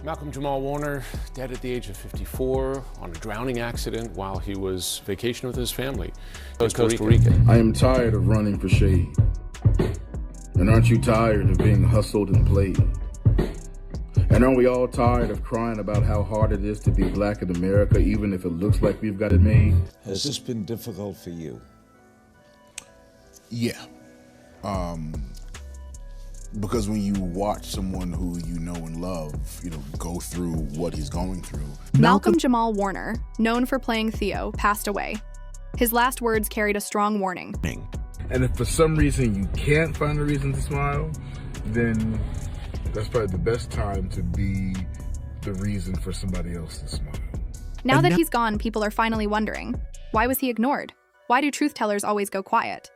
Malcolm-Jamal Warner, dead at the age of 54 on a drowning accident while he was vacationing with his family in Costa Rica. I am tired of running for shade. And aren't you tired of being hustled and played? And aren't we all tired of crying about how hard it is to be black in America, even if it looks like we've got it made? Has this been difficult for you? Yeah. Because when you watch someone who you know and love, go through what he's going through. Malcolm-Jamal Warner, known for playing Theo, passed away. His last words carried a strong warning. And if for some reason you can't find a reason to smile, then that's probably the best time to be the reason for somebody else to smile. Now that he's gone, people are finally wondering, why was he ignored? Why do truth tellers always go quiet?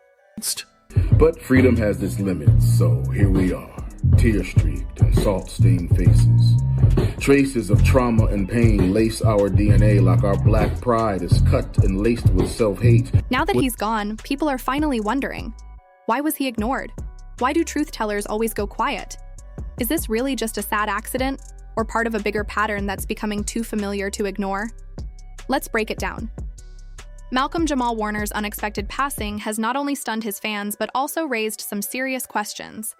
But freedom has its limits, so here we are, tear-streaked and salt-stained faces. Traces of trauma and pain lace our DNA like our black pride is cut and laced with self-hate. Now that he's gone, people are finally wondering, why was he ignored? Why do truth tellers always go quiet? Is this really just a sad accident, or part of a bigger pattern that's becoming too familiar to ignore? Let's break it down. Malcolm-Jamal Warner's unexpected passing has not only stunned his fans, but also raised some serious questions.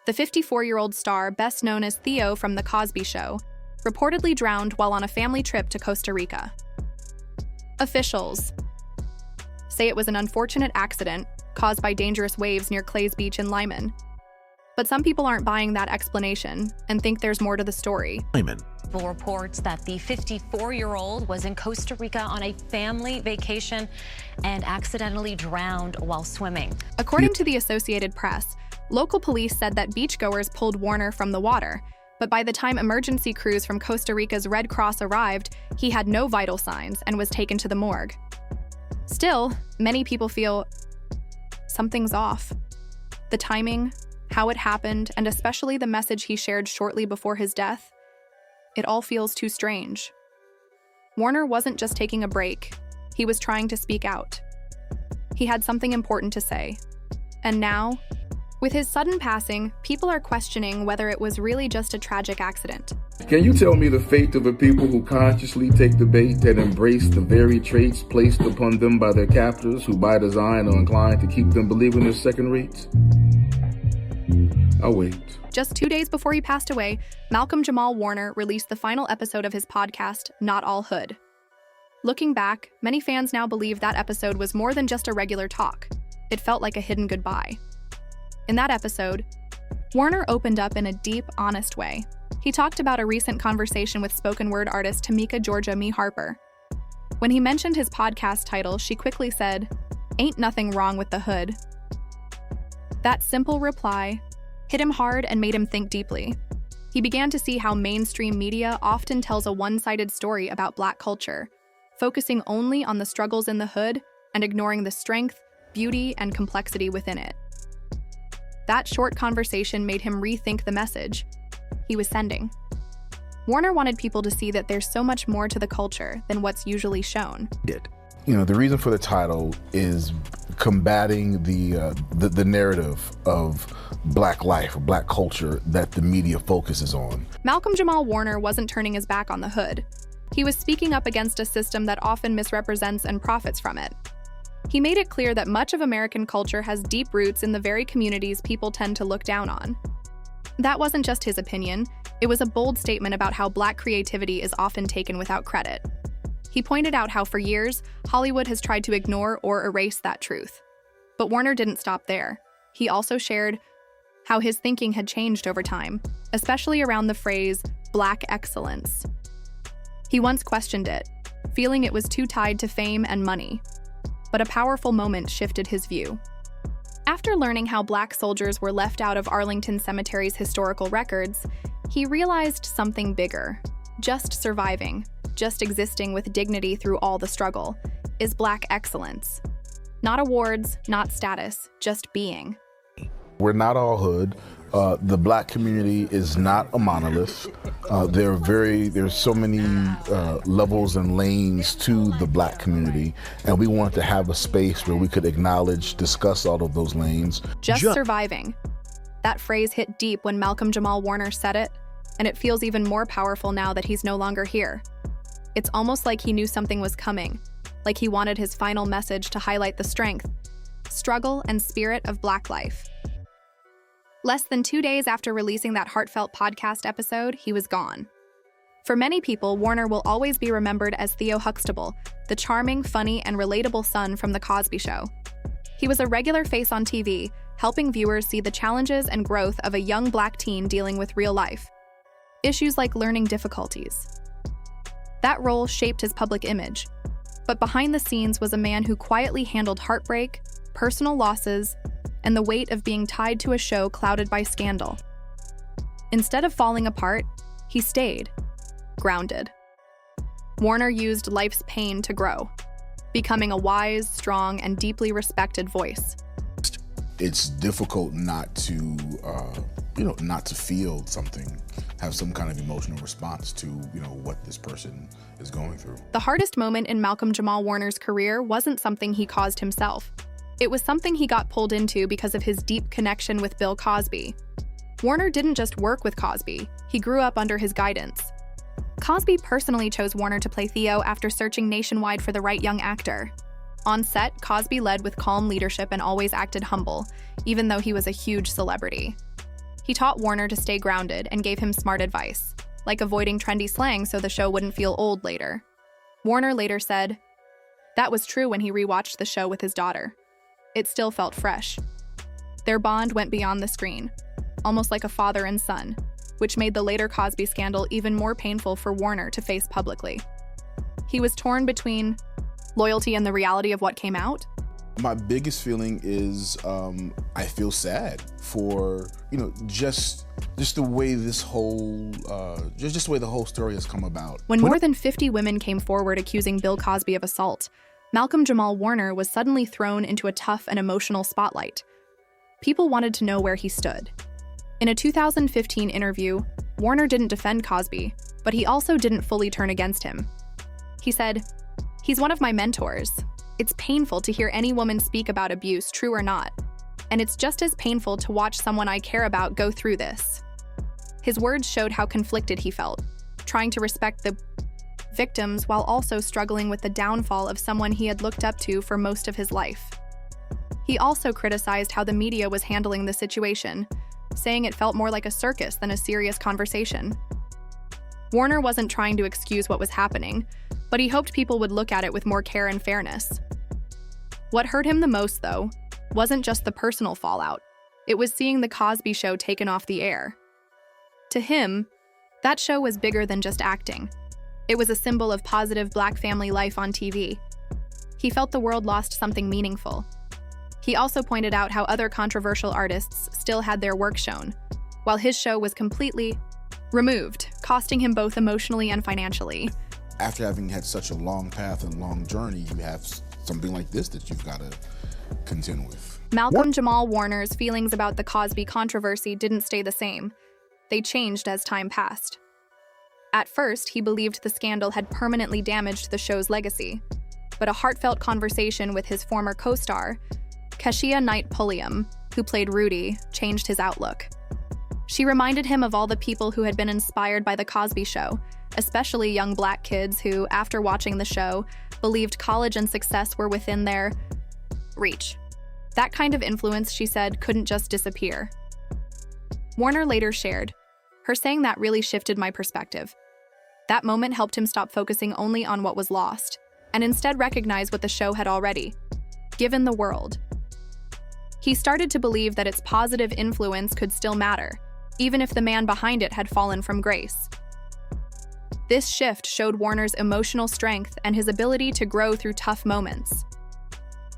The 54-year-old star, best known as Theo from The Cosby Show, reportedly drowned while on a family trip to Costa Rica. Officials say it was an unfortunate accident caused by dangerous waves near Clay's Beach in Lyman. But some people aren't buying that explanation and think there's more to the story. Reports that the 54-year-old was in Costa Rica on a family vacation and accidentally drowned while swimming. According to the Associated Press, local police said that beachgoers pulled Warner from the water, but by the time emergency crews from Costa Rica's Red Cross arrived, he had no vital signs and was taken to the morgue. Still, many people feel something's off. The timing, how it happened, and especially the message he shared shortly before his death, it all feels too strange. Warner wasn't just taking a break, he was trying to speak out. He had something important to say. And now, with his sudden passing, people are questioning whether it was really just a tragic accident. Can you tell me the fate of a people who consciously take the bait and embrace the very traits placed upon them by their captors, who by design are inclined to keep them believing they're second rates? I'll wait. Just 2 days before he passed away, Malcolm-Jamal Warner released the final episode of his podcast, Not All Hood. Looking back, many fans now believe that episode was more than just a regular talk. It felt like a hidden goodbye. In that episode, Warner opened up in a deep, honest way. He talked about a recent conversation with spoken word artist Tamika Georgia Mee Harper. When he mentioned his podcast title, she quickly said, "Ain't nothing wrong with the hood." That simple reply hit him hard and made him think deeply. He began to see how mainstream media often tells a one-sided story about Black culture, focusing only on the struggles in the hood and ignoring the strength, beauty, and complexity within it. That short conversation made him rethink the message he was sending. Warner wanted people to see that there's so much more to the culture than what's usually shown. The reason for the title is combating the narrative of Black life, Black culture that the media focuses on. Malcolm-Jamal Warner wasn't turning his back on the hood. He was speaking up against a system that often misrepresents and profits from it. He made it clear that much of American culture has deep roots in the very communities people tend to look down on. That wasn't just his opinion, it was a bold statement about how Black creativity is often taken without credit. He pointed out how for years, Hollywood has tried to ignore or erase that truth. But Warner didn't stop there. He also shared how his thinking had changed over time, especially around the phrase, Black excellence. He once questioned it, feeling it was too tied to fame and money. But a powerful moment shifted his view. After learning how Black soldiers were left out of Arlington Cemetery's historical records, he realized something bigger. Just surviving, just existing with dignity through all the struggle, is Black excellence. Not awards, not status, just being. We're not all hood. The Black community is not a monolith. There's so many levels and lanes to the Black community, and we wanted to have a space where we could acknowledge, discuss all of those lanes. Just surviving. That phrase hit deep when Malcolm-Jamal Warner said it, and it feels even more powerful now that he's no longer here. It's almost like he knew something was coming, like he wanted his final message to highlight the strength, struggle, and spirit of Black life. Less than 2 days after releasing that heartfelt podcast episode, he was gone. For many people, Warner will always be remembered as Theo Huxtable, the charming, funny, and relatable son from The Cosby Show. He was a regular face on TV, helping viewers see the challenges and growth of a young Black teen dealing with real life. Issues like learning difficulties. That role shaped his public image. But behind the scenes was a man who quietly handled heartbreak, personal losses, and the weight of being tied to a show clouded by scandal. Instead of falling apart, he stayed, grounded. Warner used life's pain to grow, becoming a wise, strong, and deeply respected voice. It's difficult not to, not to feel something, have some kind of emotional response to, what this person is going through. The hardest moment in Malcolm-Jamal Warner's career wasn't something he caused himself. It was something he got pulled into because of his deep connection with Bill Cosby. Warner didn't just work with Cosby, he grew up under his guidance. Cosby personally chose Warner to play Theo after searching nationwide for the right young actor. On set, Cosby led with calm leadership and always acted humble, even though he was a huge celebrity. He taught Warner to stay grounded and gave him smart advice, like avoiding trendy slang so the show wouldn't feel old later. Warner later said, that was true when he rewatched the show with his daughter. It still felt fresh. Their bond went beyond the screen, almost like a father and son, which made the later Cosby scandal even more painful for Warner to face publicly. He was torn between loyalty and the reality of what came out. My biggest feeling is I feel sad for, just the way this whole, just the way the whole story has come about. When more than 50 women came forward accusing Bill Cosby of assault, Malcolm-Jamal Warner was suddenly thrown into a tough and emotional spotlight. People wanted to know where he stood. In a 2015 interview, Warner didn't defend Cosby, but he also didn't fully turn against him. He said, "He's one of my mentors. It's painful to hear any woman speak about abuse, true or not. And it's just as painful to watch someone I care about go through this." His words showed how conflicted he felt, trying to respect the victims while also struggling with the downfall of someone he had looked up to for most of his life. He also criticized how the media was handling the situation, saying it felt more like a circus than a serious conversation. Warner wasn't trying to excuse what was happening, but he hoped people would look at it with more care and fairness. What hurt him the most, though, wasn't just the personal fallout. It was seeing The Cosby Show taken off the air. To him, that show was bigger than just acting. It was a symbol of positive Black family life on TV. He felt the world lost something meaningful. He also pointed out how other controversial artists still had their work shown, while his show was completely removed, costing him both emotionally and financially. After having had such a long path and long journey, you have something like this that you've got to contend with. Malcolm-Jamal Warner's feelings about the Cosby controversy didn't stay the same. They changed as time passed. At first, he believed the scandal had permanently damaged the show's legacy, but a heartfelt conversation with his former co-star, Keshia Knight Pulliam, who played Rudy, changed his outlook. She reminded him of all the people who had been inspired by The Cosby Show, especially young Black kids who, after watching the show, believed college and success were within their reach. That kind of influence, she said, couldn't just disappear. Warner later shared, her saying that really shifted my perspective. That moment helped him stop focusing only on what was lost, and instead recognize what the show had already given the world. He started to believe that its positive influence could still matter, even if the man behind it had fallen from grace. This shift showed Warner's emotional strength and his ability to grow through tough moments.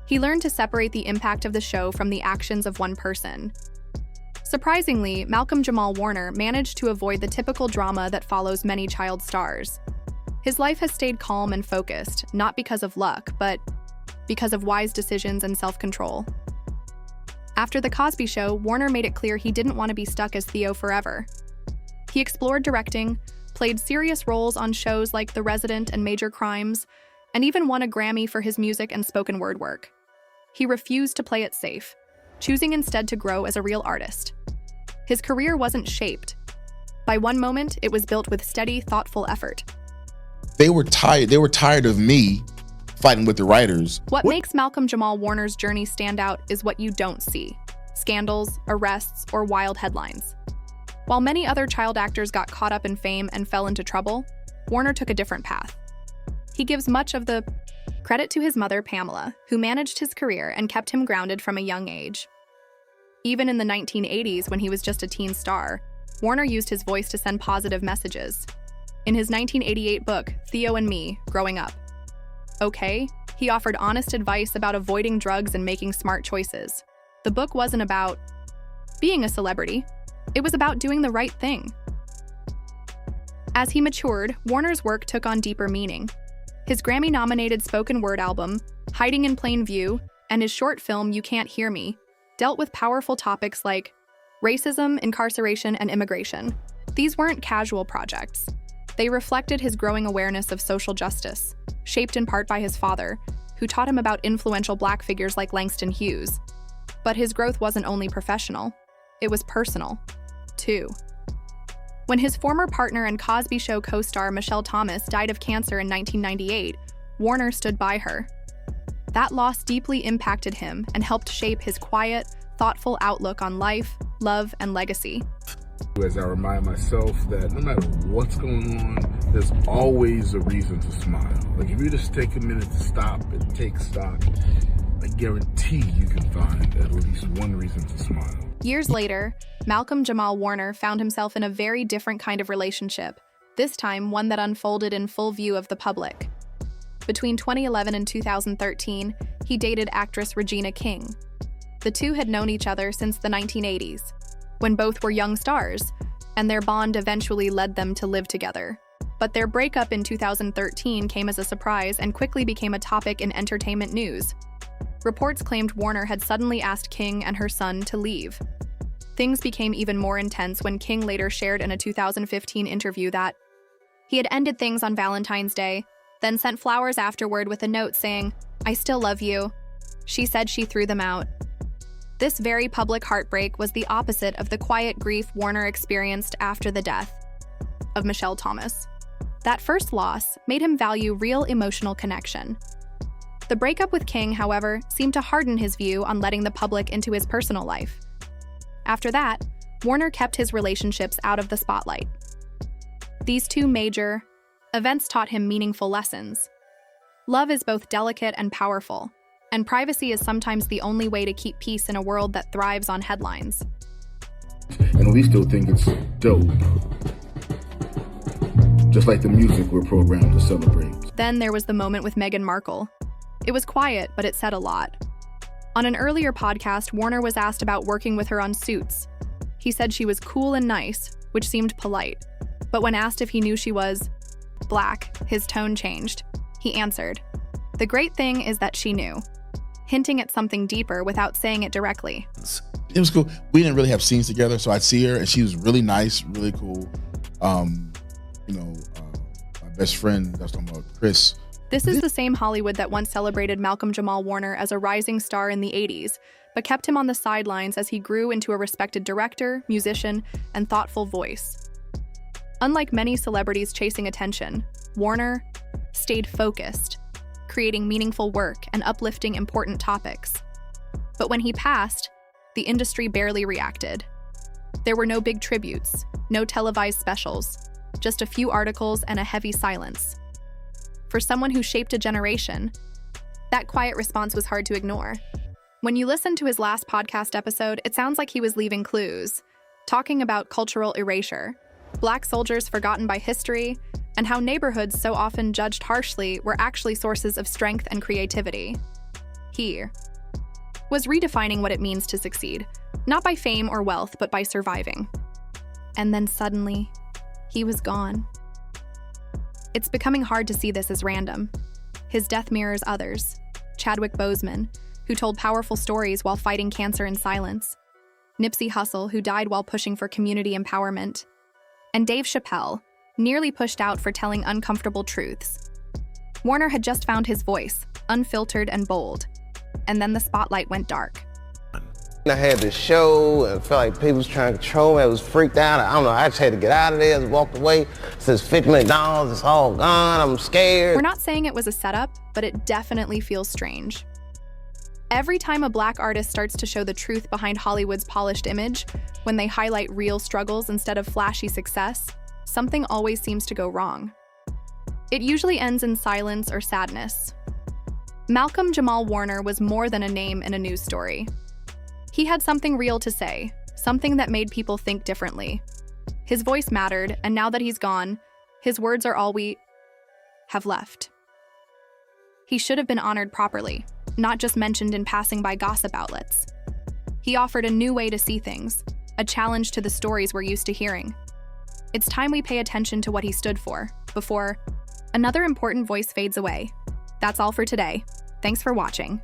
He learned to separate the impact of the show from the actions of one person. Surprisingly, Malcolm-Jamal Warner managed to avoid the typical drama that follows many child stars. His life has stayed calm and focused, not because of luck, but because of wise decisions and self-control. After The Cosby Show, Warner made it clear he didn't want to be stuck as Theo forever. He explored directing, played serious roles on shows like The Resident and Major Crimes, and even won a Grammy for his music and spoken word work. He refused to play it safe, choosing instead to grow as a real artist. His career wasn't shaped By one moment, it was built with steady, thoughtful effort. They were tired. They were tired of me fighting with the writers. What makes Malcolm-Jamal Warner's journey stand out is what you don't see: scandals, arrests, or wild headlines. While many other child actors got caught up in fame and fell into trouble, Warner took a different path. He gives much of the credit to his mother, Pamela, who managed his career and kept him grounded from a young age. Even in the 1980s, when he was just a teen star, Warner used his voice to send positive messages. In his 1988 book, Theo and Me, Growing Up, Okay, he offered honest advice about avoiding drugs and making smart choices. The book wasn't about being a celebrity. It was about doing the right thing. As he matured, Warner's work took on deeper meaning. His Grammy-nominated spoken word album, Hiding in Plain View, and his short film, You Can't Hear Me, dealt with powerful topics like racism, incarceration, and immigration. These weren't casual projects. They reflected his growing awareness of social justice, shaped in part by his father, who taught him about influential Black figures like Langston Hughes. But his growth wasn't only professional, it was personal, too. When his former partner and Cosby Show co-star Michelle Thomas died of cancer in 1998, Warner stood by her. That loss deeply impacted him and helped shape his quiet, thoughtful outlook on life, love, and legacy. As I remind myself that no matter what's going on, there's always a reason to smile. Like if you just take a minute to stop and take stock, I guarantee you can find at least one reason to smile. Years later, Malcolm-Jamal Warner found himself in a very different kind of relationship, this time one that unfolded in full view of the public. Between 2011 and 2013, he dated actress Regina King. The two had known each other since the 1980s, when both were young stars, and their bond eventually led them to live together. But their breakup in 2013 came as a surprise and quickly became a topic in entertainment news. Reports claimed Warner had suddenly asked King and her son to leave. Things became even more intense when King later shared in a 2015 interview that he had ended things on Valentine's Day, then sent flowers afterward with a note saying, "I still love you." She said she threw them out. This very public heartbreak was the opposite of the quiet grief Warner experienced after the death of Michelle Thomas. That first loss made him value real emotional connection. The breakup with King, however, seemed to harden his view on letting the public into his personal life. After that, Warner kept his relationships out of the spotlight. These two major events taught him meaningful lessons. Love is both delicate and powerful, and privacy is sometimes the only way to keep peace in a world that thrives on headlines. And we still think it's dope. Just like the music we're programmed to celebrate. Then there was the moment with Meghan Markle. It was quiet, but it said a lot. On an earlier podcast, Warner was asked about working with her on Suits. He said she was cool and nice, which seemed polite. But when asked if he knew she was Black, his tone changed. He answered, "The great thing is that she knew," hinting at something deeper without saying it directly. It was cool. We didn't really have scenes together, so I'd see her, and she was really nice, really cool. My best friend, I was talking about Chris. This is the same Hollywood that once celebrated Malcolm-Jamal Warner as a rising star in the 80s, but kept him on the sidelines as he grew into a respected director, musician, and thoughtful voice. Unlike many celebrities chasing attention, Warner stayed focused, creating meaningful work and uplifting important topics. But when he passed, the industry barely reacted. There were no big tributes, no televised specials, just a few articles and a heavy silence. For someone who shaped a generation, that quiet response was hard to ignore. When you listen to his last podcast episode, it sounds like he was leaving clues, talking about cultural erasure, Black soldiers forgotten by history, and how neighborhoods so often judged harshly were actually sources of strength and creativity. He was redefining what it means to succeed, not by fame or wealth, but by surviving. And then suddenly, he was gone. It's becoming hard to see this as random. His death mirrors others. Chadwick Boseman, who told powerful stories while fighting cancer in silence. Nipsey Hussle, who died while pushing for community empowerment. And Dave Chappelle, nearly pushed out for telling uncomfortable truths. Warner had just found his voice, unfiltered and bold. And then the spotlight went dark. I had the show and felt like people was trying to control me. I was freaked out. I don't know, I just had to get out of there. I just walked away. Says $50 million, it's all gone, I'm scared. We're not saying it was a setup, but it definitely feels strange. Every time a Black artist starts to show the truth behind Hollywood's polished image, when they highlight real struggles instead of flashy success, something always seems to go wrong. It usually ends in silence or sadness. Malcolm-Jamal Warner was more than a name in a news story. He had something real to say, something that made people think differently. His voice mattered, and now that he's gone, his words are all we have left. He should have been honored properly, not just mentioned in passing by gossip outlets. He offered a new way to see things, a challenge to the stories we're used to hearing. It's time we pay attention to what he stood for, before another important voice fades away. That's all for today. Thanks for watching.